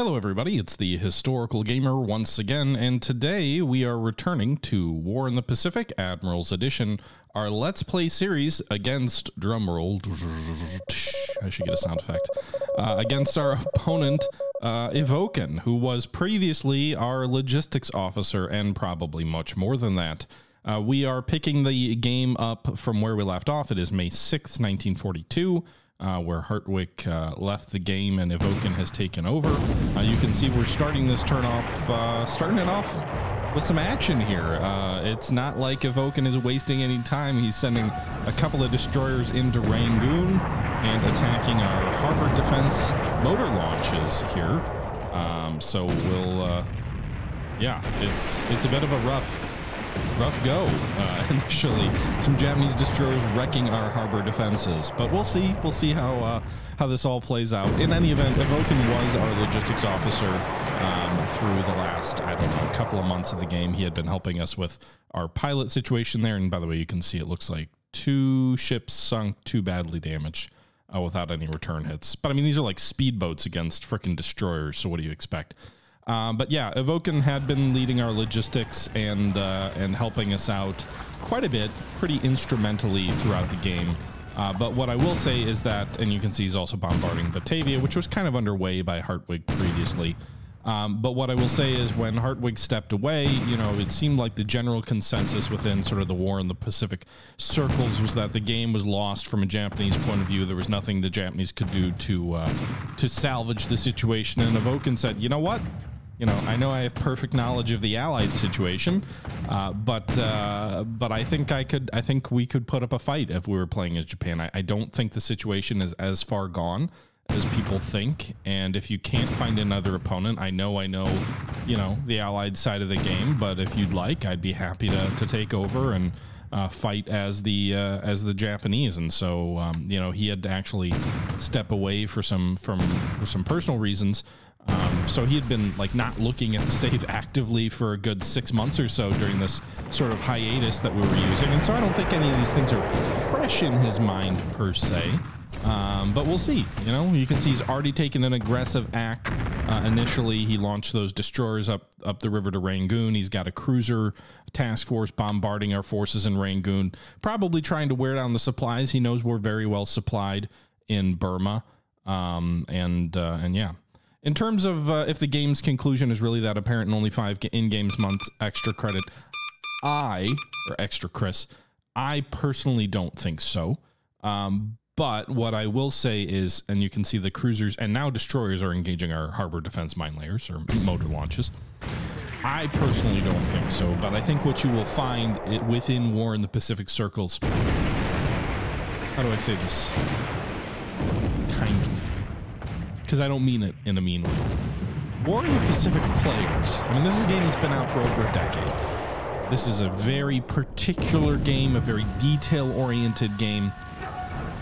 Hello everybody, it's the Historical Gamer once again, and today we are returning to War in the Pacific, Admirals Edition, our Let's Play series against, drumroll, I should get a sound effect, against our opponent, Evoken, who was previously our logistics officer and probably much more than that. We are picking the game up from where we left off. It is May 6th, 1942. Where Hartwig left the game and Evoken has taken over. You can see we're starting it off with some action here. It's not like Evoken is wasting any time. He's sending a couple of destroyers into Rangoon and attacking our harbor defense motor launches here. So we'll, yeah, it's a bit of a rough go initially. Some Japanese destroyers wrecking our harbor defenses, but we'll see how this all plays out. In any event, Evoken was our logistics officer through the last, I don't know, couple of months of the game. He had been helping us with our pilot situation there, and by the way, you can see it looks like 2 ships sunk, 2 badly damaged without any return hits. But I mean, these are like speedboats against frickin' destroyers, so what do you expect? But yeah, Evoken had been leading our logistics and helping us out quite a bit, pretty instrumentally throughout the game. But what I will say is that, and you can see he's also bombarding Batavia, which was kind of underway by Hartwig previously. But what I will say is when Hartwig stepped away, you know, it seemed like the general consensus within sort of the War in the Pacific circles was that the game was lost from a Japanese point of view. There was nothing the Japanese could do to salvage the situation. And Evoken said, you know what? You know, I know I have perfect knowledge of the Allied situation, but I think we could put up a fight if we were playing as Japan. I don't think the situation is as far gone as people think, and if you can't find another opponent, I know, you know, the Allied side of the game, but if you'd like, I'd be happy to take over and fight as the Japanese. And so, you know, he had to actually step away for some personal reasons. So he had been like not looking at the save actively for a good 6 months or so during this sort of hiatus that we were using. And so I don't think any of these things are fresh in his mind per se. But we'll see. You know, you can see he's already taken an aggressive act. Initially, he launched those destroyers up the river to Rangoon. He's got a cruiser task force bombarding our forces in Rangoon, probably trying to wear down the supplies. He knows we're very well supplied in Burma. And yeah. In terms of if the game's conclusion is really that apparent and only 5 in-games months extra credit, extra Chris, I personally don't think so. But what I will say is, and you can see the cruisers and now destroyers are engaging our harbor defense mine layers or motor launches. I personally don't think so, but I think what you will find within War in the Pacific circles, how do I say this kindly? Because I don't mean it in a mean way. War in the Pacific players, I mean, this is a game that's been out for over a decade. This is a very particular game, a very detail-oriented game.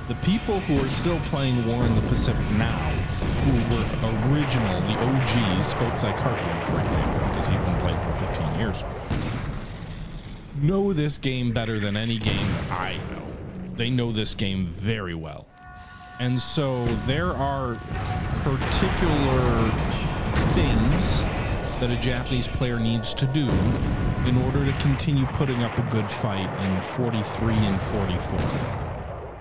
The people who are still playing War in the Pacific now, who were original, the OGs, folks like Hartwig, for example, because he'd been playing for 15 years, know this game better than any game that I know. They know this game very well. And so there are particular things that a Japanese player needs to do in order to continue putting up a good fight in 43 and 44.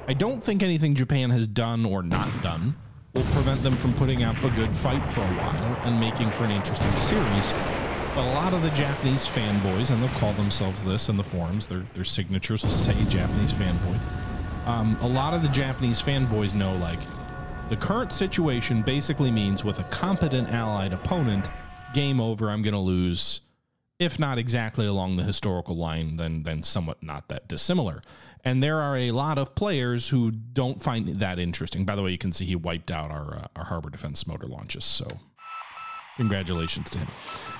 I don't think anything Japan has done or not done will prevent them from putting up a good fight for a while and making for an interesting series. But a lot of the Japanese fanboys, and they'll call themselves this in the forums, their signatures will say Japanese fanboy. A lot of the Japanese fanboys know, like, the current situation basically means with a competent Allied opponent, game over, I'm going to lose, if not exactly along the historical line, then somewhat not that dissimilar. And there are a lot of players who don't find that interesting. By the way, you can see he wiped out our harbor defense motor launches, so congratulations to him.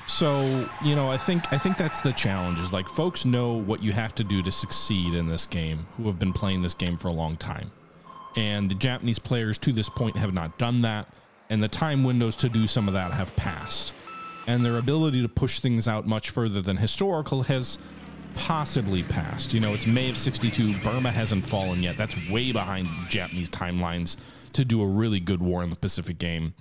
So, you know, I think that's the challenge, is like folks know what you have to do to succeed in this game who have been playing this game for a long time. And the Japanese players to this point have not done that, and the time windows to do some of that have passed. And their ability to push things out much further than historical has possibly passed. You know, it's May of 62, Burma hasn't fallen yet. That's way behind Japanese timelines to do a really good War in the Pacific game.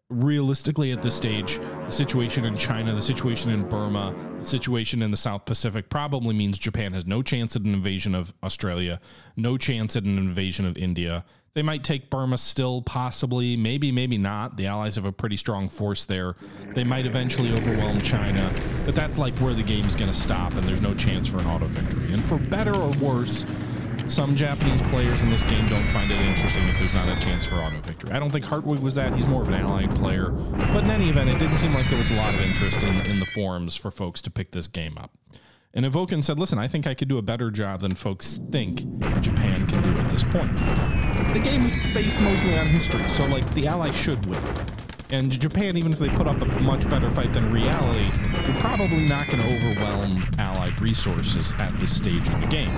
realistically at this stage, the situation in China, the situation in Burma, the situation in the South Pacific probably means Japan has no chance at an invasion of Australia, no chance at an invasion of India. They might take Burma still, possibly, maybe not. The Allies have a pretty strong force there. They might eventually overwhelm China, but that's like where the game's going to stop, and there's no chance for an auto victory. And for better or worse, some Japanese players in this game don't find it interesting if there's not a chance for auto victory. I don't think Hartwig was that. He's more of an allied player. But in any event, it didn't seem like there was a lot of interest in the forums for folks to pick this game up. And Evoken said, listen, I think I could do a better job than folks think Japan can do at this point. The game is based mostly on history, so like the Allies should win. And Japan, even if they put up a much better fight than reality, they're probably not going to overwhelm Allied resources at this stage of the game.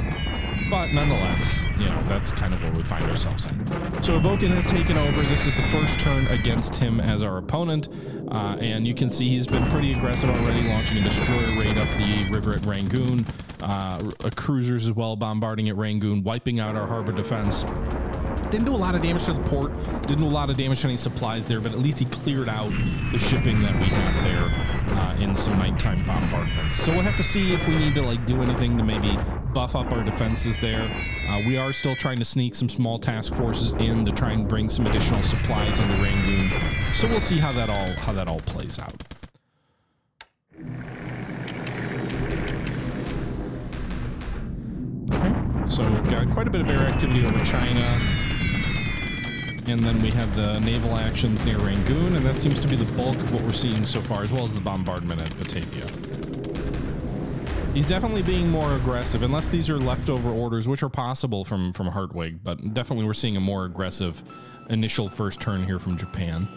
But nonetheless, you know, that's kind of where we find ourselves in. So Evoken has taken over. This is the first turn against him as our opponent. And you can see he's been pretty aggressive already, launching a destroyer raid up the river at Rangoon. Cruisers as well, bombarding at Rangoon, wiping out our harbor defense. Didn't do a lot of damage to the port, didn't do a lot of damage to any supplies there, but at least he cleared out the shipping that we had there in some nighttime bombardments. So we'll have to see if we need to like do anything to maybe buff up our defenses there. We are still trying to sneak some small task forces in to try and bring some additional supplies into Rangoon. So we'll see how that all plays out. Okay, so we've got quite a bit of air activity over China. And then we had the naval actions near Rangoon, and that seems to be the bulk of what we're seeing so far, as well as the bombardment at Batavia. He's definitely being more aggressive, unless these are leftover orders, which are possible from Hartwig, but definitely we're seeing a more aggressive initial first turn here from Japan.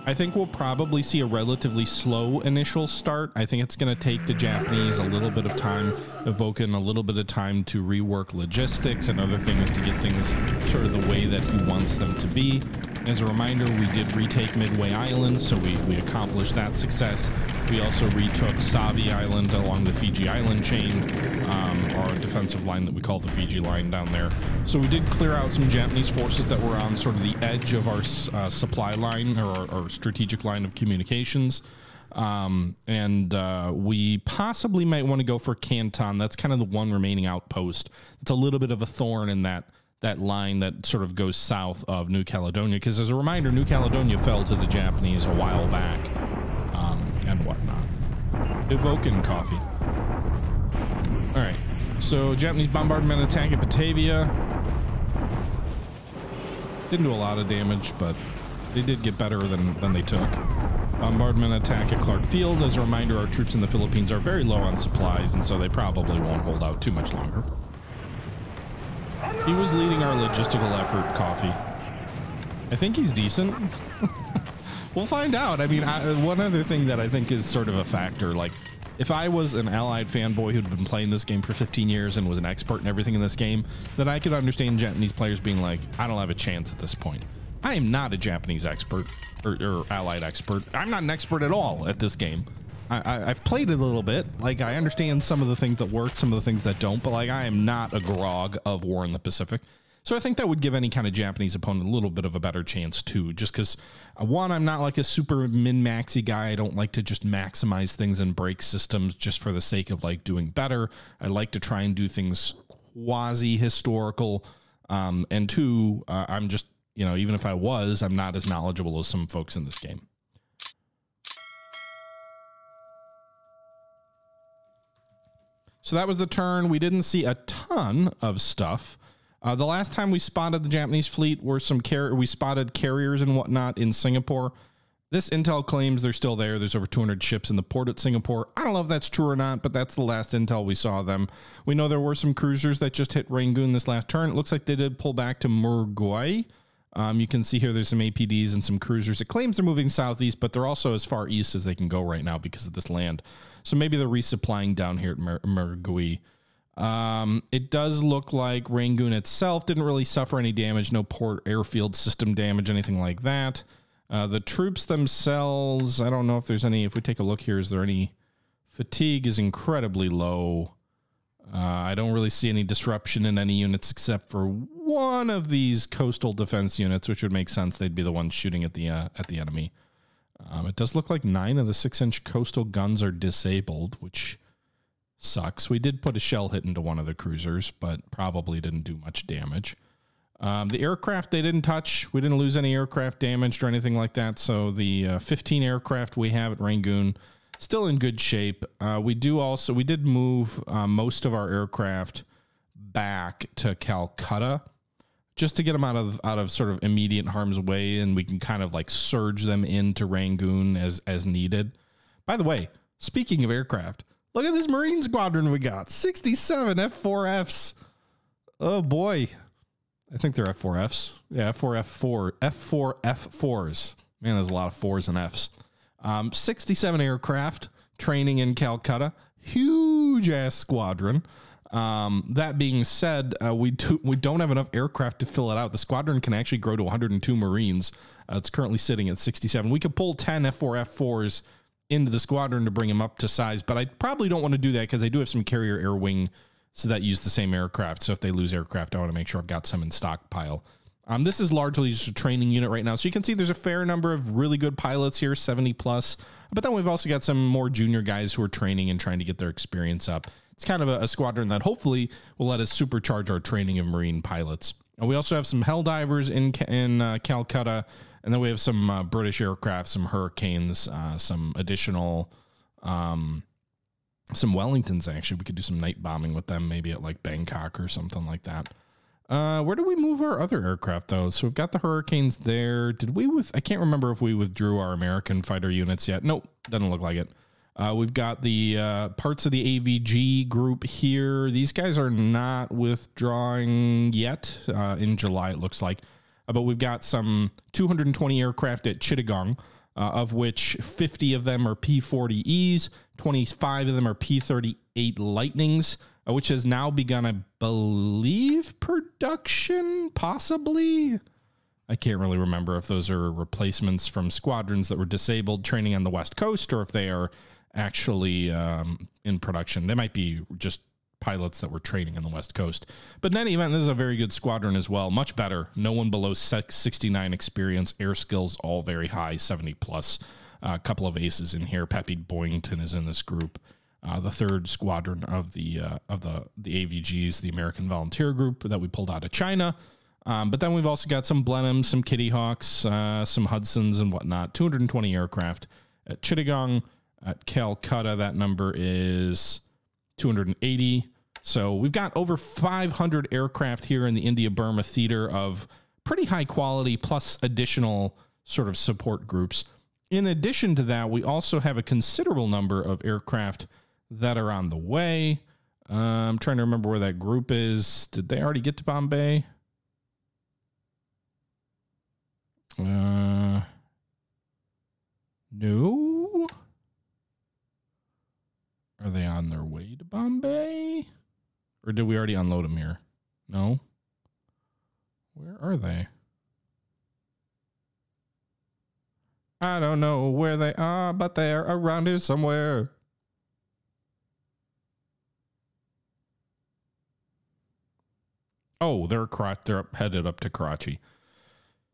I think we'll probably see a relatively slow initial start. I think it's going to take the Japanese a little bit of time, Evoken a little bit of time to rework logistics and other things to get things sort of the way that he wants them to be. As a reminder, we did retake Midway Island, so we accomplished that success. We also retook Savi Island along the Fiji Island chain, our defensive line that we call the Fiji line down there. So we did clear out some Japanese forces that were on sort of the edge of our supply line or our strategic line of communications. We possibly might want to go for Canton. That's kind of the one remaining outpost. It's a little bit of a thorn in that line that sort of goes south of New Caledonia, because as a reminder, New Caledonia fell to the Japanese a while back, and whatnot. Evoken coffee. All right, so Japanese bombardment attack at Batavia. Didn't do a lot of damage, but they did get better than they took. Bombardment attack at Clark Field. As a reminder, our troops in the Philippines are very low on supplies, and so they probably won't hold out too much longer. He was leading our logistical effort, Coffee. I think he's decent. We'll find out. I mean, one other thing that I think is sort of a factor, like, if I was an Allied fanboy who'd been playing this game for 15 years and was an expert in everything in this game, then I could understand Japanese players being like, I don't have a chance at this point. I am not a Japanese expert or Allied expert. I'm not an expert at all at this game. I've played it a little bit. Like, I understand some of the things that work, some of the things that don't, but like, I am not a grog of War in the Pacific. So I think that would give any kind of Japanese opponent a little bit of a better chance too, just because one, I'm not like a super min-maxy guy. I don't like to just maximize things and break systems just for the sake of like doing better. I like to try and do things quasi-historical. And two, I'm just, you know, even if I was, I'm not as knowledgeable as some folks in this game. So that was the turn. We didn't see a ton of stuff. The last time we spotted the Japanese fleet were we spotted carriers and whatnot in Singapore. This intel claims they're still there. There's over 200 ships in the port at Singapore. I don't know if that's true or not, but that's the last intel we saw of them. We know there were some cruisers that just hit Rangoon this last turn. It looks like they did pull back to Murguay. You can see here there's some APDs and some cruisers. It claims they're moving southeast, but they're also as far east as they can go right now because of this land. So maybe they're resupplying down here at Murguay. It does look like Rangoon itself didn't really suffer any damage, no port airfield system damage, anything like that. The troops themselves, I don't know if there's any, if we take a look here, is there any fatigue is incredibly low. I don't really see any disruption in any units except for one of these coastal defense units, which would make sense. They'd be the ones shooting at the enemy. It does look like 9 of the 6-inch coastal guns are disabled, which sucks. We did put a shell hit into one of the cruisers, but probably didn't do much damage. The aircraft they didn't touch. We didn't lose any aircraft damaged or anything like that. So the 15 aircraft we have at Rangoon still in good shape. We did move most of our aircraft back to Calcutta just to get them out of sort of immediate harm's way, and we can kind of like surge them into Rangoon as needed. By the way, speaking of aircraft, look at this Marine squadron we got. 67 F4Fs. Oh boy. I think they're F4Fs. Yeah, F4F4s. Man, there's a lot of 4s and Fs. 67 aircraft training in Calcutta. Huge ass squadron. That being said, we don't have enough aircraft to fill it out. The squadron can actually grow to 102 Marines. It's currently sitting at 67. We could pull 10 F4F4s into the squadron to bring them up to size, but I probably don't want to do that because I do have some carrier air wing so that use the same aircraft. So if they lose aircraft, I want to make sure I've got some in stockpile. This is largely just a training unit right now. So you can see there's a fair number of really good pilots here, 70 plus. But then we've also got some more junior guys who are training and trying to get their experience up. It's kind of a squadron that hopefully will let us supercharge our training of Marine pilots. And we also have some Helldivers in Calcutta. And then we have some British aircraft, some Hurricanes, some additional... some Wellingtons, actually. We could do some night bombing with them, maybe at like Bangkok or something like that. Where do we move our other aircraft, though? So we've got the Hurricanes there. I can't remember if we withdrew our American fighter units yet. Nope, doesn't look like it. We've got the parts of the AVG group here. These guys are not withdrawing yet. In July, it looks like. But we've got some 220 aircraft at Chittagong, of which 50 of them are P-40Es, 25 of them are P-38 Lightnings, which has now begun, I believe, production, possibly. I can't really remember if those are replacements from squadrons that were disabled training on the West Coast or if they are actually in production. They might be just pilots that were training on the West Coast. But in any event, this is a very good squadron as well. Much better. No one below 69 experience. Air skills all very high, 70 plus. A couple of aces in here. Peppy Boyington is in this group. The third squadron of the AVGs, the American Volunteer Group that we pulled out of China. But then we've also got some Blenheims, some Kitty Hawks, some Hudsons and whatnot. 220 aircraft at Chittagong. At Calcutta, that number is 280. So we've got over 500 aircraft here in the India-Burma theater of pretty high quality plus additional sort of support groups. In addition to that, we also have a considerable number of aircraft that are on the way. I'm trying to remember where that group is. Did they already get to Bombay? No. Are they on their way to Bombay? Or did we already unload them here? No. Where are they? I don't know where they are, but they're around here somewhere. Oh, they're headed up to Karachi.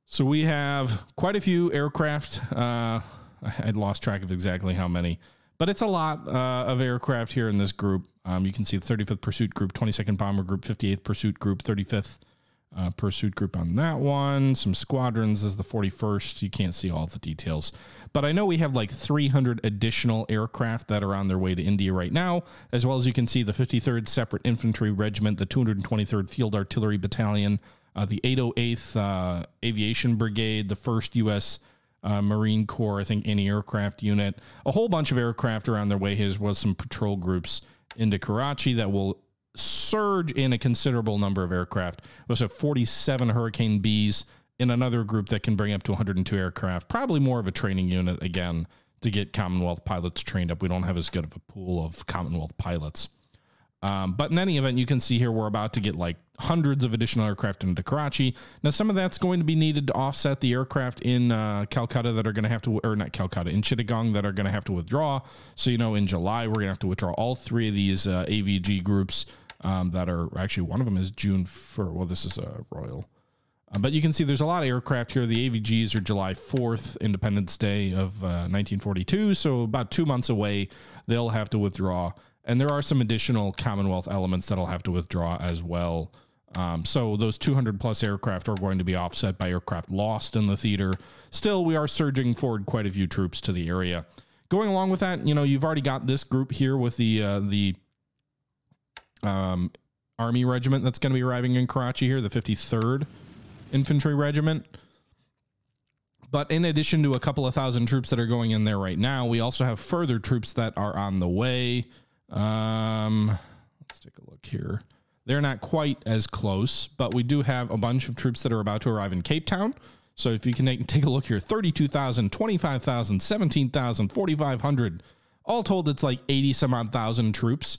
So we have quite a few aircraft. I'd lost track of exactly how many, but it's a lot of aircraft here in this group. You can see the 35th Pursuit Group, 22nd Bomber Group, 58th Pursuit Group, 35th Pursuit Group on that one. Some squadrons is the 41st. You can't see all the details, but I know we have like 300 additional aircraft that are on their way to India right now, as well as you can see the 53rd Separate Infantry Regiment, the 223rd Field Artillery Battalion, the 808th Aviation Brigade, the 1st U.S. Marine Corps, I think, anti-aircraft unit. A whole bunch of aircraft are on their way. Here was some patrol groups into Karachi that will surge in a considerable number of aircraft. We also have 47 Hurricane Bs in another group that can bring up to 102 aircraft. Probably more of a training unit, again, to get Commonwealth pilots trained up. We don't have as good of a pool of Commonwealth pilots. But in any event, you can see here we're about to get like hundreds of additional aircraft into Karachi. Now, some of that's going to be needed to offset the aircraft in Calcutta that are going to have to, or not Calcutta, in Chittagong that are going to have to withdraw. So, you know, in July, we're going to have to withdraw all three of these AVG groups that are actually, one of them is June 1st. Well, this is a Royal. But you can see there's a lot of aircraft here. The AVGs are July 4th, Independence Day of 1942. So about 2 months away, they'll have to withdraw. And there are some additional Commonwealth elements that'll have to withdraw as well. So those 200 plus aircraft are going to be offset by aircraft lost in the theater. Still, we are surging forward quite a few troops to the area. Going along with that, you know, you've already got this group here with the Army Regiment that's going to be arriving in Karachi here, the 53rd Infantry Regiment. But in addition to a couple of thousand troops that are going in there right now, we also have further troops that are on the way. Let's take a look here. They're not quite as close, but we do have a bunch of troops that are about to arrive in Cape Town. So if you can take a look here, 32,000, 25,000, 17,000, 4,500. All told, it's like 80 some odd thousand troops.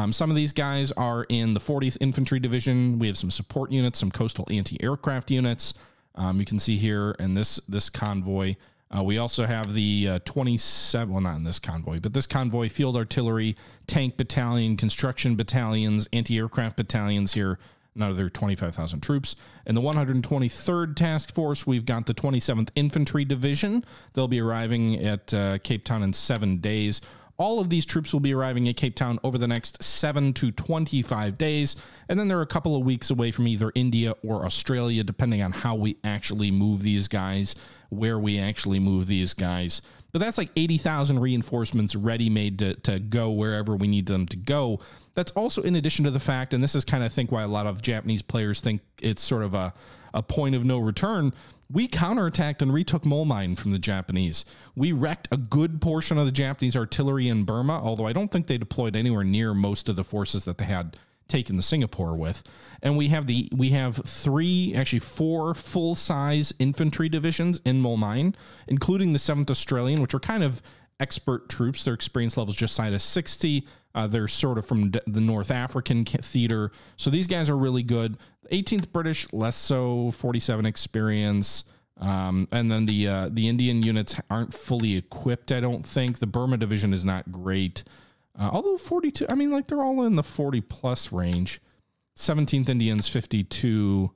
Some of these guys are in the 40th Infantry Division. We have some support units, some coastal anti-aircraft units. You can see here in this convoy. We also have the 27, well, not in this convoy, but this convoy, field artillery, tank battalion, construction battalions, anti-aircraft battalions here, another 25,000 troops. In the 123rd Task Force, we've got the 27th Infantry Division. They'll be arriving at Cape Town in 7 days. All of these troops will be arriving at Cape Town over the next 7 to 25 days, and then they're a couple of weeks away from either India or Australia, depending on how we actually move these guys, where we actually move these guys. But that's like 80,000 reinforcements ready-made to go wherever we need them to go. That's also in addition to the fact, and this is kind of, I think, why a lot of Japanese players think it's sort of a point of no return. We counterattacked and retook Mole Mine from the Japanese. We wrecked a good portion of the Japanese artillery in Burma, although I don't think they deployed anywhere near most of the forces that they had taken to Singapore with. And we have four full-size infantry divisions in Mole Mine, including the 7th Australian, which are kind of expert troops. Their experience level is just shy of 60. They're sort of from the North African theater. So these guys are really good. The 18th British, less so, 47 experience. And then the Indian units aren't fully equipped, I don't think. The Burma division is not great. Although 42, I mean, like, they're all in the 40 plus range. 17th Indians, 52.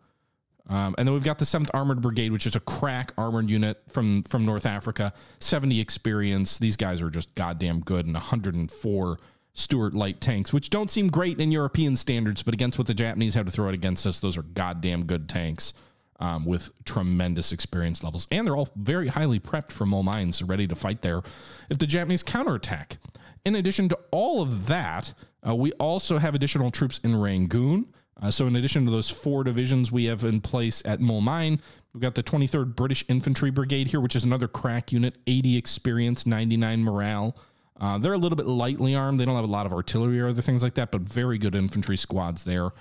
And then we've got the 7th Armored Brigade, which is a crack armored unit from North Africa, 70 experience. These guys are just goddamn good, and 104 Stuart light tanks, which don't seem great in European standards, but against what the Japanese have to throw it against us, those are goddamn good tanks with tremendous experience levels. And they're all very highly prepped for Mole Mines, so ready to fight there if the Japanese counterattack. In addition to all of that, we also have additional troops in Rangoon. So in addition to those 4 divisions we have in place at Mole Mine, we've got the 23rd British Infantry Brigade here, which is another crack unit, 80 experience, 99 morale. They're a little bit lightly armed. They don't have a lot of artillery or other things like that, but very good infantry squads there.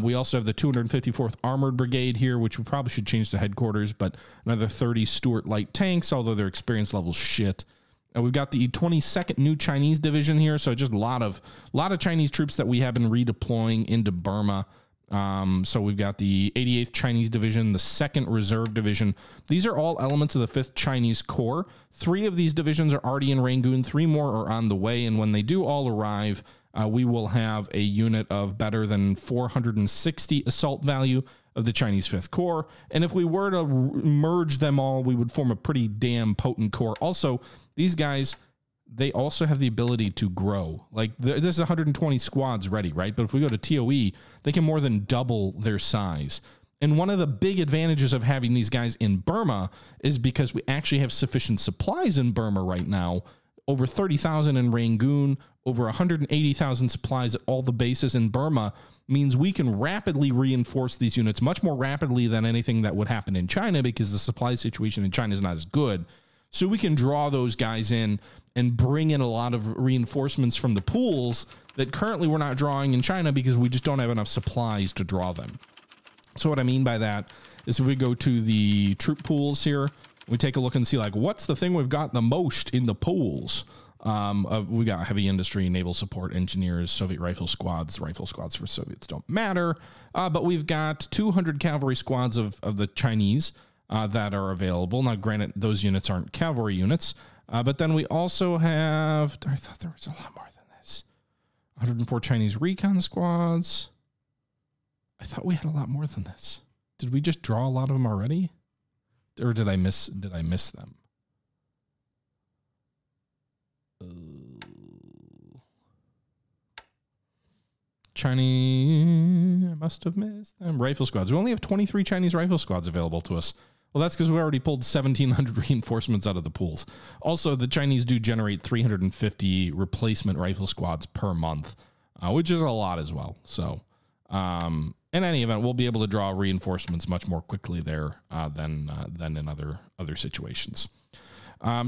We also have the 254th Armored Brigade here, which we probably should change to headquarters, but another 30 Stuart light tanks, although their experience level's shit. We've got the 22nd New Chinese Division here, so just a lot of Chinese troops that we have been redeploying into Burma. So we've got the 88th Chinese Division, the 2nd Reserve Division. These are all elements of the 5th Chinese Corps. 3 of these divisions are already in Rangoon, 3 more are on the way, and when they do all arrive, we will have a unit of better than 460 assault value of the Chinese 5th Corps. And if we were to merge them all, we would form a pretty damn potent corps. Also, these guys, they also have the ability to grow. Like, there's 120 squads ready, right? But if we go to TOE, they can more than double their size. And one of the big advantages of having these guys in Burma is because we actually have sufficient supplies in Burma right now. Over 30,000 in Rangoon, over 180,000 supplies at all the bases in Burma means we can rapidly reinforce these units much more rapidly than anything that would happen in China, because the supply situation in China is not as good. So we can draw those guys in and bring in a lot of reinforcements from the pools that currently we're not drawing in China because we just don't have enough supplies to draw them. So what I mean by that is if we go to the troop pools here, we take a look and see, like, what's the thing we've got the most in the pools? We got heavy industry, naval support, engineers, Soviet rifle squads. Rifle squads for Soviets don't matter. But we've got 200 cavalry squads of the Chinese that are available. Now, granted, those units aren't cavalry units. But then we also have, I thought there was a lot more than this. 104 Chinese recon squads. I thought we had a lot more than this. Did we just draw a lot of them already? Or did I miss them? Chinese, I must have missed them. Rifle squads. We only have 23 Chinese rifle squads available to us. Well, that's because we already pulled 1,700 reinforcements out of the pools. Also, the Chinese do generate 350 replacement rifle squads per month, which is a lot as well. So, in any event, we'll be able to draw reinforcements much more quickly there than in other situations.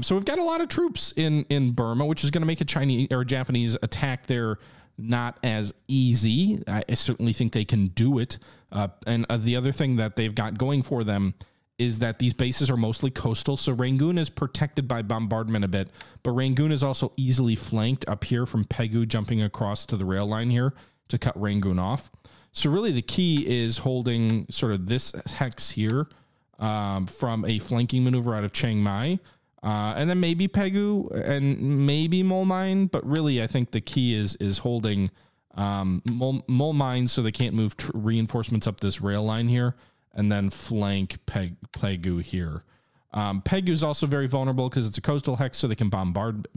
So we've got a lot of troops in Burma, which is going to make a Chinese or a Japanese attack there not as easy. I certainly think they can do it. And the other thing that they've got going for them is that these bases are mostly coastal. So Rangoon is protected by bombardment a bit, but Rangoon is also easily flanked up here from Pegu jumping across to the rail line here to cut Rangoon off. So really the key is holding sort of this hex here from a flanking maneuver out of Chiang Mai. And then maybe Pegu and maybe Mol Mine, but really I think the key is holding Mol Mine so they can't move reinforcements up this rail line here, and then flank Pegu here. Pegu is also very vulnerable because it's a coastal hex, so they can bombard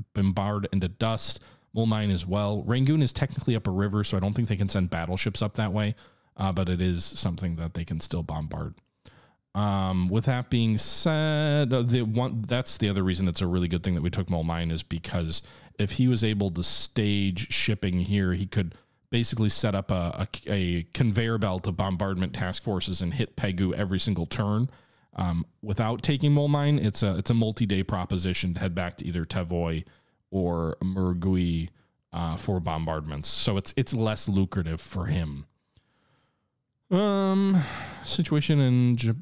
into dust. Mol Mine as well. Rangoon is technically up a river, so I don't think they can send battleships up that way, but it is something that they can still bombard. With that being said, that's the other reason it's a really good thing that we took Mol Mine, is because if he was able to stage shipping here, he could basically set up a conveyor belt of bombardment task forces and hit Pegu every single turn. Without taking Mol Mine, it's a multi-day proposition to head back to either Tavoy or Murgui for bombardments. So it's less lucrative for him. Situation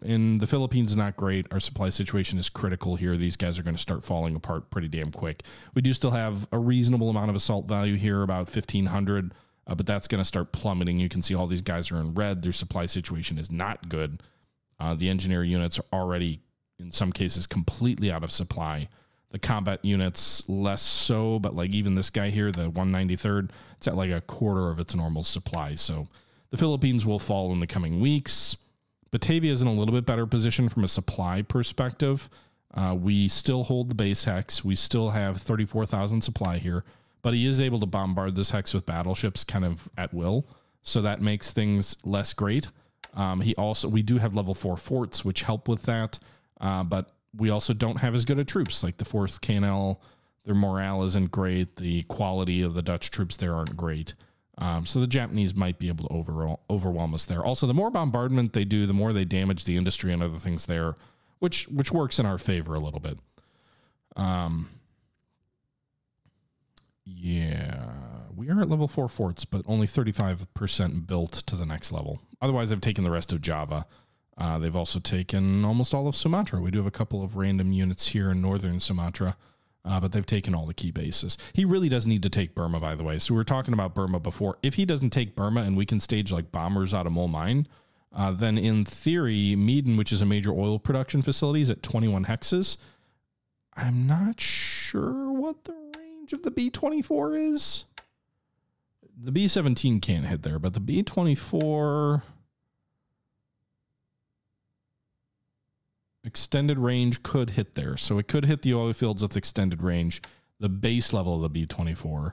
in the Philippines is not great. Our supply situation is critical here. These guys are going to start falling apart pretty damn quick. We do still have a reasonable amount of assault value here, about 1,500, but that's going to start plummeting. You can see all these guys are in red. Their supply situation is not good. The engineer units are already, in some cases, completely out of supply. The combat units, less so, but like even this guy here, the 193rd, it's at like a quarter of its normal supply. So the Philippines will fall in the coming weeks. Batavia is in a little bit better position from a supply perspective. We still hold the base hex. We still have 34,000 supply here, but he is able to bombard this hex with battleships kind of at will. So that makes things less great. We do have level 4 forts, which help with that. But we also don't have as good a troops like the 4th KNL. Their morale isn't great. The quality of the Dutch troops there aren't great. So the Japanese might be able to overwhelm us there. Also, the more bombardment they do, the more they damage the industry and other things there, which works in our favor a little bit. Yeah, we are at level 4 forts, but only 35% built to the next level. Otherwise, they've taken the rest of Java. They've also taken almost all of Sumatra. We do have a couple of random units here in northern Sumatra. But they've taken all the key bases. He really does need to take Burma, by the way. So we were talking about Burma before. If he doesn't take Burma and we can stage like bombers out of Mol Mine, then in theory, Medan, which is a major oil production facility, is at 21 hexes. I'm not sure what the range of the B-24 is. The B-17 can't hit there, but the B-24... extended range could hit there. So it could hit the oil fields with extended range, the base level of the B-24.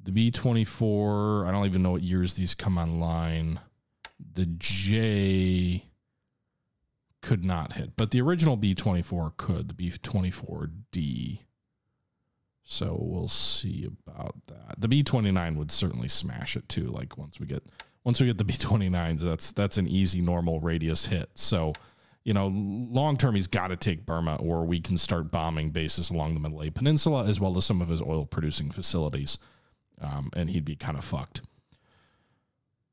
The B-24, I don't even know what years these come online. The J could not hit, but the original B-24 could, the B-24D. So we'll see about that. The B-29 would certainly smash it too. Like once we get the B-29s, that's an easy normal radius hit. So, you know, long term, he's got to take Burma, or we can start bombing bases along the Malay Peninsula, as well as some of his oil-producing facilities, and he'd be kind of fucked.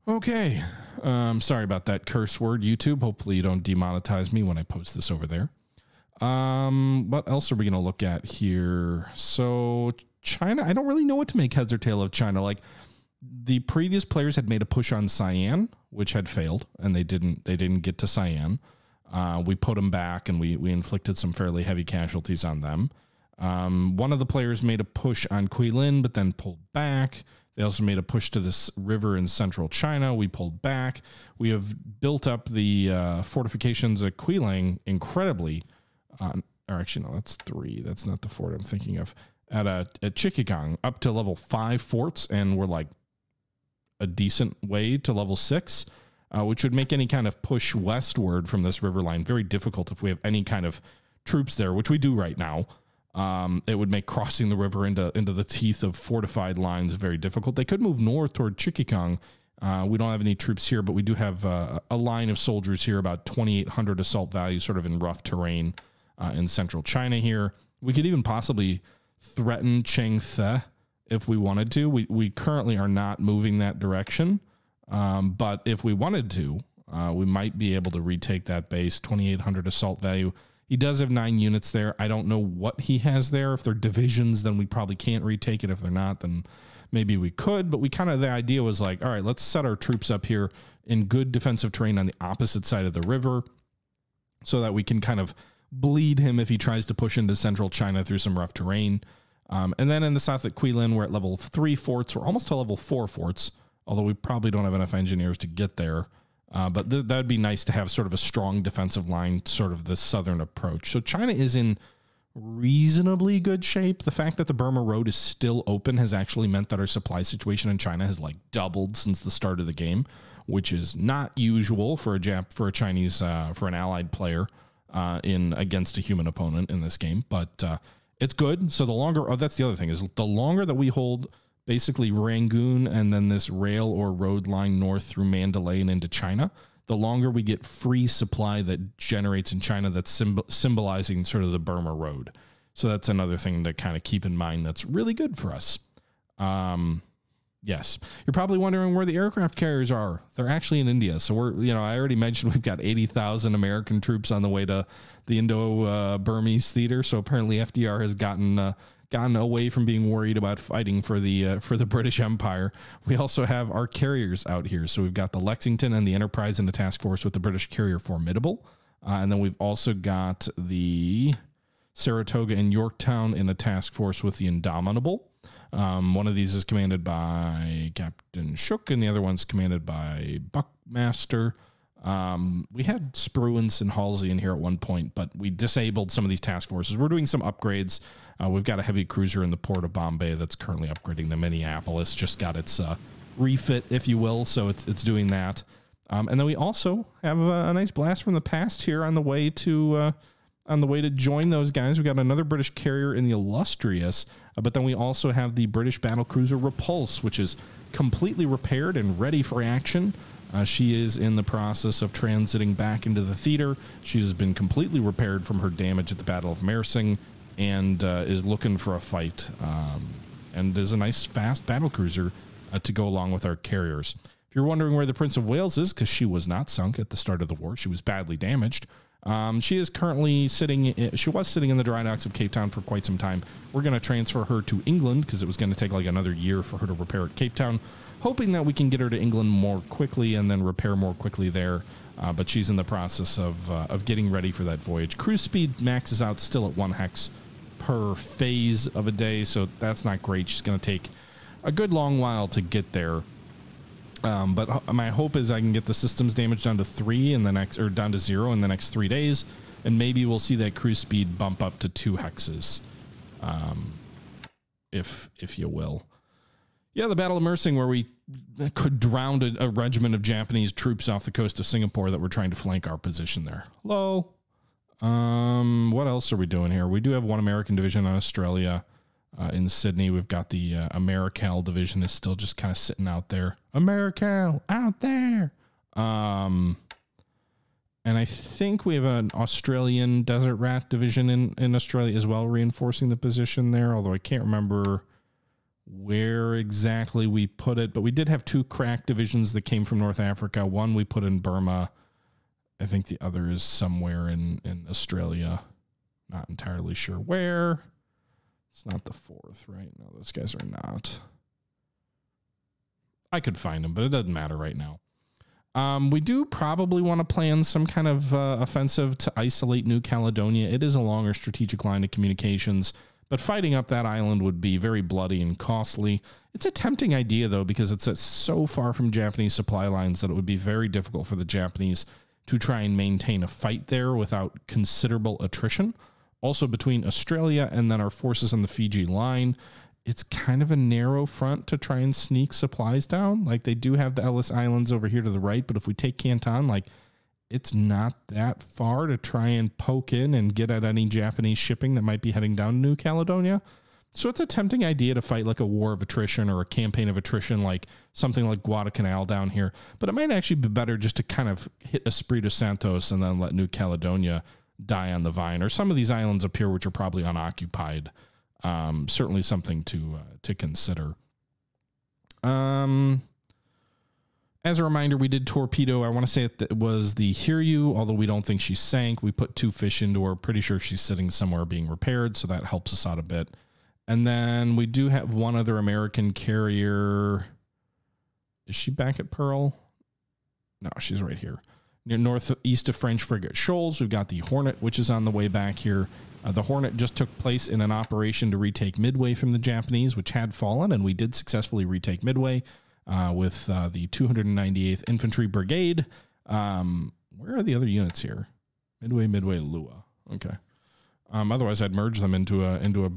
Okay. Sorry about that curse word, YouTube. Hopefully you don't demonetize me when I post this over there. What else are we going to look at here? So China, I don't really know what to make heads or tail of China. Like, the previous players had made a push on Cyan, which had failed, and they didn't get to Cyan. We put them back, and we inflicted some fairly heavy casualties on them. One of the players made a push on Guilin, but then pulled back. They also made a push to this river in central China. We pulled back. We have built up the fortifications at Guilin incredibly. Or actually, no, that's 3. That's not the fort I'm thinking of. At Chikigang, up to level 5 forts, and we're like a decent way to level 6, which would make any kind of push westward from this river line very difficult if we have any kind of troops there, which we do right now. It would make crossing the river into the teeth of fortified lines very difficult. They could move north toward Chikigang. We don't have any troops here, but we do have a line of soldiers here, about 2,800 assault value, sort of in rough terrain in central China here. We could even possibly threaten Chengthe if we wanted to. We currently are not moving that direction, but if we wanted to, we might be able to retake that base. 2,800 assault value. He does have 9 units there. I don't know what he has there. If they're divisions, then we probably can't retake it. If they're not, then maybe we could. But the idea was like, all right, let's set our troops up here in good defensive terrain on the opposite side of the river so that we can kind of bleed him if he tries to push into central China through some rough terrain. And then in the south at Guilin, we're at level 3 forts. We're almost to level 4 forts, although we probably don't have enough engineers to get there. But that'd be nice to have sort of a strong defensive line, sort of the southern approach. So China is in reasonably good shape. The fact that the Burma Road is still open has actually meant that our supply situation in China has like doubled since the start of the game, which is not usual for a Chinese for an allied player against a human opponent in this game. But it's good. So the longer, that's the other thing, is the longer that we hold basically Rangoon and then this rail or road line north through Mandalay and into China, the longer we get free supply that generates in China that's symbolizing sort of the Burma Road. So that's another thing to kind of keep in mind that's really good for us. Yes. You're probably wondering where the aircraft carriers are. They're actually in India. So I already mentioned we've got 80,000 American troops on the way to the Indo-Burmese theater. So apparently FDR has gotten away from being worried about fighting for the British Empire. We also have our carriers out here. So we've got the Lexington and the Enterprise in the task force with the British carrier Formidable. And then we've also got the Saratoga and Yorktown in a task force with the Indomitable. One of these is commanded by Captain Shook, and the other one's commanded by Buckmaster. We had Spruance and Halsey in here at one point, but we disabled some of these task forces. We're doing some upgrades. We've got a heavy cruiser in the port of Bombay that's currently upgrading. The Minneapolis just got its refit, if you will, so it's doing that. And then we also have a nice blast from the past here on the way to join those guys. We got another British carrier in the Illustrious, but then we also have the British battlecruiser Repulse, which is completely repaired and ready for action. She is in the process of transiting back into the theater. She has been completely repaired from her damage at the Battle of Mersing and is looking for a fight, and is a nice fast battlecruiser to go along with our carriers. If you're wondering where the Prince of Wales is, because she was not sunk at the start of the war, she was badly damaged. She is currently she was sitting in the dry docks of Cape Town for quite some time. We're going to transfer her to England because it was going to take like another year for her to repair at Cape Town, hoping that we can get her to England more quickly and then repair more quickly there. But she's in the process of getting ready for that voyage. Cruise speed maxes out still at 1 hex per phase of a day, so that's not great. She's going to take a good long while to get there. But my hope is I can get the systems damage down to 3 in the next, or down to 0 in the next 3 days, and maybe we'll see that cruise speed bump up to 2 hexes, if you will. Yeah, the Battle of Mersing, where we could drown a regiment of Japanese troops off the coast of Singapore that were trying to flank our position there. Hello. What else are we doing here? We do have one American division on Australia. In Sydney, we've got the Americal division is still just kind of sitting out there. Americal out there. And I think we have an Australian Desert Rat division in Australia as well, reinforcing the position there, although I can't remember where exactly we put it. But we did have 2 crack divisions that came from North Africa. One we put in Burma. I think the other is somewhere in Australia. Not entirely sure where. It's not the 4th, right? No, those guys are not. I could find them, but it doesn't matter right now. We do probably want to plan some kind of offensive to isolate New Caledonia. It is a longer strategic line of communications, But fighting up that island would be very bloody and costly. It's a tempting idea, though, because it's so far from Japanese supply lines that it would be very difficult for the Japanese to try and maintain a fight there without considerable attrition. Also, between Australia and then our forces on the Fiji line, it's kind of a narrow front to try and sneak supplies down. Like, they do have the Ellis Islands over here to the right, but if we take Canton, like, it's not that far to try and poke in and get at any Japanese shipping that might be heading down to New Caledonia. So it's a tempting idea to fight like a war of attrition or a campaign of attrition, like something like Guadalcanal down here. But it might actually be better just to kind of hit Espiritu Santos and then let New Caledonia die on the vine, or some of these islands up here, which are probably unoccupied. Certainly something to consider. As a reminder, we did torpedo. I want to say it was the Hiryu, although we don't think she sank. We put 2 fish into her. Pretty sure she's sitting somewhere being repaired, so that helps us out a bit. And then we do have one other American carrier. Is she back at Pearl? No, she's right here. Near northeast of French frigate Shoals, we've got the Hornet, which is on the way back here. The Hornet just took place in an operation to retake Midway from the Japanese, which had fallen, and we did successfully retake Midway. With the 298th Infantry Brigade. Where are the other units here? Midway, Lua. Okay. Otherwise, I'd merge them into a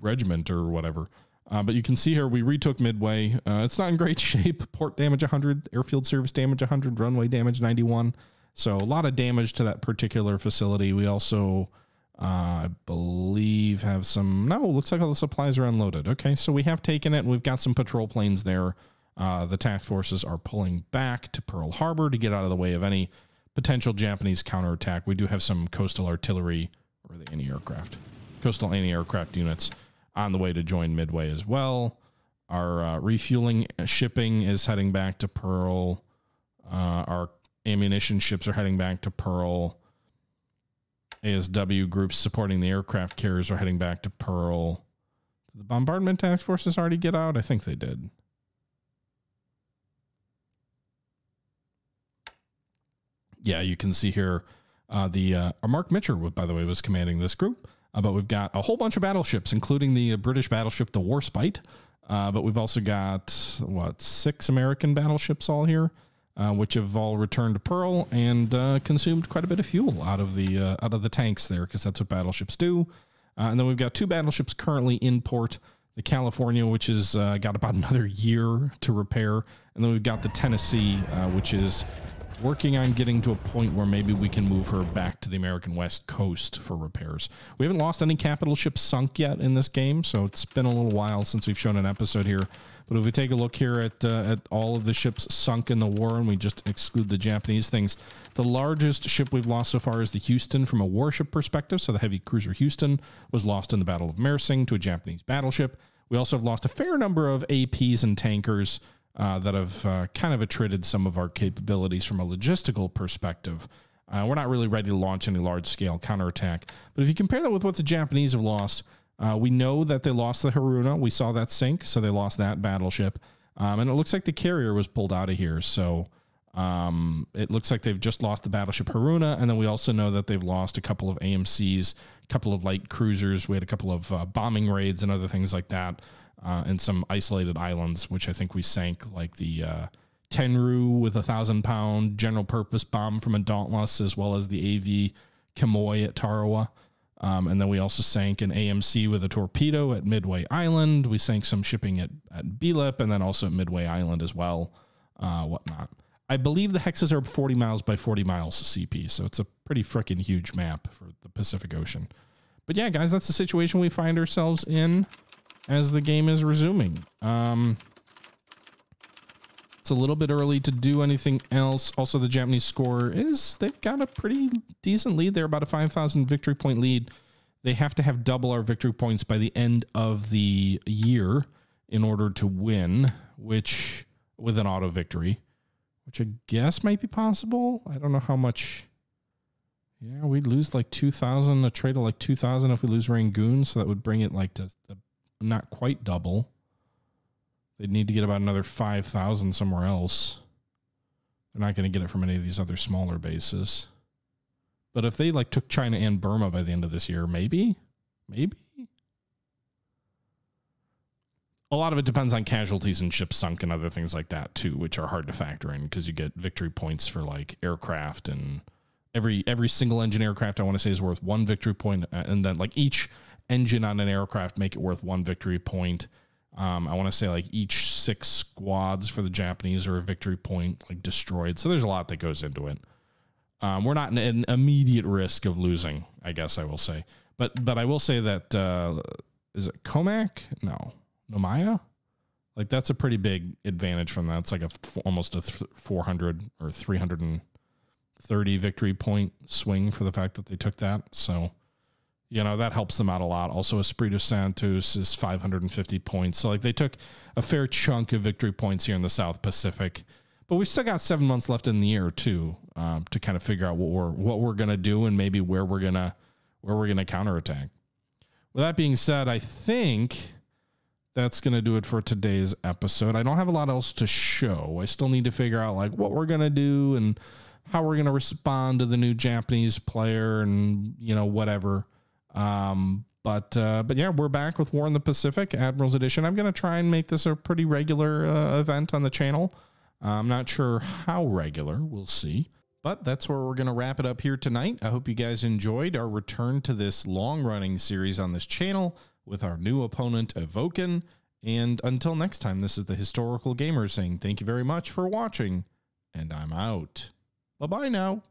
regiment or whatever. But you can see here we retook Midway. It's not in great shape. Port damage 100, airfield service damage 100, runway damage 91. So a lot of damage to that particular facility. We also, I believe, have some... No, looks like all the supplies are unloaded. Okay, so we have taken it, and we've got some patrol planes there. The task forces are pulling back to Pearl Harbor to get out of the way of any potential Japanese counterattack. We do have some coastal artillery, or the anti-aircraft, coastal anti-aircraft units on the way to join Midway as well. Our refueling shipping is heading back to Pearl. Our ammunition ships are heading back to Pearl. ASW groups supporting the aircraft carriers are heading back to Pearl. Did the bombardment task forces already get out? I think they did. Yeah, you can see here Mark Mitcher, by the way, was commanding this group. But we've got a whole bunch of battleships, including the British battleship, the Warspite. But we've also got, 6 American battleships all here, which have all returned to Pearl and consumed quite a bit of fuel out of the tanks there, because that's what battleships do. And then we've got 2 battleships currently in port. The California, which has got about another year to repair. And then we've got the Tennessee, which is working on getting to a point where maybe we can move her back to the American West Coast for repairs. We haven't lost any capital ships sunk yet in this game, so it's been a little while since we've shown an episode here. But if we take a look here at all of the ships sunk in the war, and we just exclude the Japanese things, the largest ship we've lost so far is the Houston from a warship perspective. So the heavy cruiser Houston was lost in the Battle of Mersing to a Japanese battleship. We also have lost a fair number of APs and tankers that have kind of attrited some of our capabilities from a logistical perspective. We're not really ready to launch any large-scale counterattack. But if you compare that with what the Japanese have lost, we know that they lost the Haruna. We saw that sink, so they lost that battleship. And it looks like the carrier was pulled out of here. So it looks like they've just lost the battleship Haruna. And then we also know that they've lost a couple of AMCs, a couple of light cruisers. We had a couple of bombing raids and other things like that. And some isolated islands, which I think we sank, like the Tenru with a 1,000-pound general purpose bomb from a Dauntless, as well as the AV Kimoy at Tarawa. And then we also sank an AMC with a torpedo at Midway Island. We sank some shipping at Belip, and then also at Midway Island as well, whatnot. I believe the hexes are 40 miles by 40 miles CP, so it's a pretty freaking huge map for the Pacific Ocean. But yeah, guys, that's the situation we find ourselves in as the game is resuming. It's a little bit early to do anything else. Also, the Japanese score is, they've got a pretty decent lead. They're about a 5,000 victory point lead. They have to have double our victory points by the end of the year in order to win, which, with an auto victory, which I guess might be possible. I don't know how much. Yeah, we'd lose like 2,000, a trade of like 2,000 if we lose Rangoon. So that would bring it like to not quite double. They'd need to get about another 5,000 somewhere else. They're not going to get it from any of these other smaller bases. But if they like took China and Burma by the end of this year, maybe. a lot of it depends on casualties and ships sunk and other things like that too, which are hard to factor in because you get victory points for like aircraft, and every single engine aircraft I want to say is worth 1 victory point, and then like each engine on an aircraft make it worth 1 victory point. I want to say like each 6 squads for the Japanese are a victory point, like destroyed. So there's a lot that goes into it. We're not in an immediate risk of losing, I guess I will say. But I will say that, is it Comac? No. Nomaya? Like that's a pretty big advantage from that. It's like almost a 400 or 330 victory point swing for the fact that they took that. So, you know, that helps them out a lot. Also, Esprit de Santos is 550 points. So like they took a fair chunk of victory points here in the South Pacific. But we've still got 7 months left in the year too, to kind of figure out what we're gonna do and maybe where we're gonna counterattack. With that being said, I think that's going to do it for today's episode. I don't have a lot else to show. I still need to figure out like what we're going to do and how we're going to respond to the new Japanese player and, you know, whatever. But yeah, we're back with War in the Pacific, Admirals Edition. I'm going to try and make this a pretty regular event on the channel. I'm not sure how regular. We'll see. But that's where we're going to wrap it up here tonight. I hope you guys enjoyed our return to this long-running series on this channel with our new opponent, Evoken. And until next time, this is the Historical Gamer saying thank you very much for watching, and I'm out. Bye-bye now.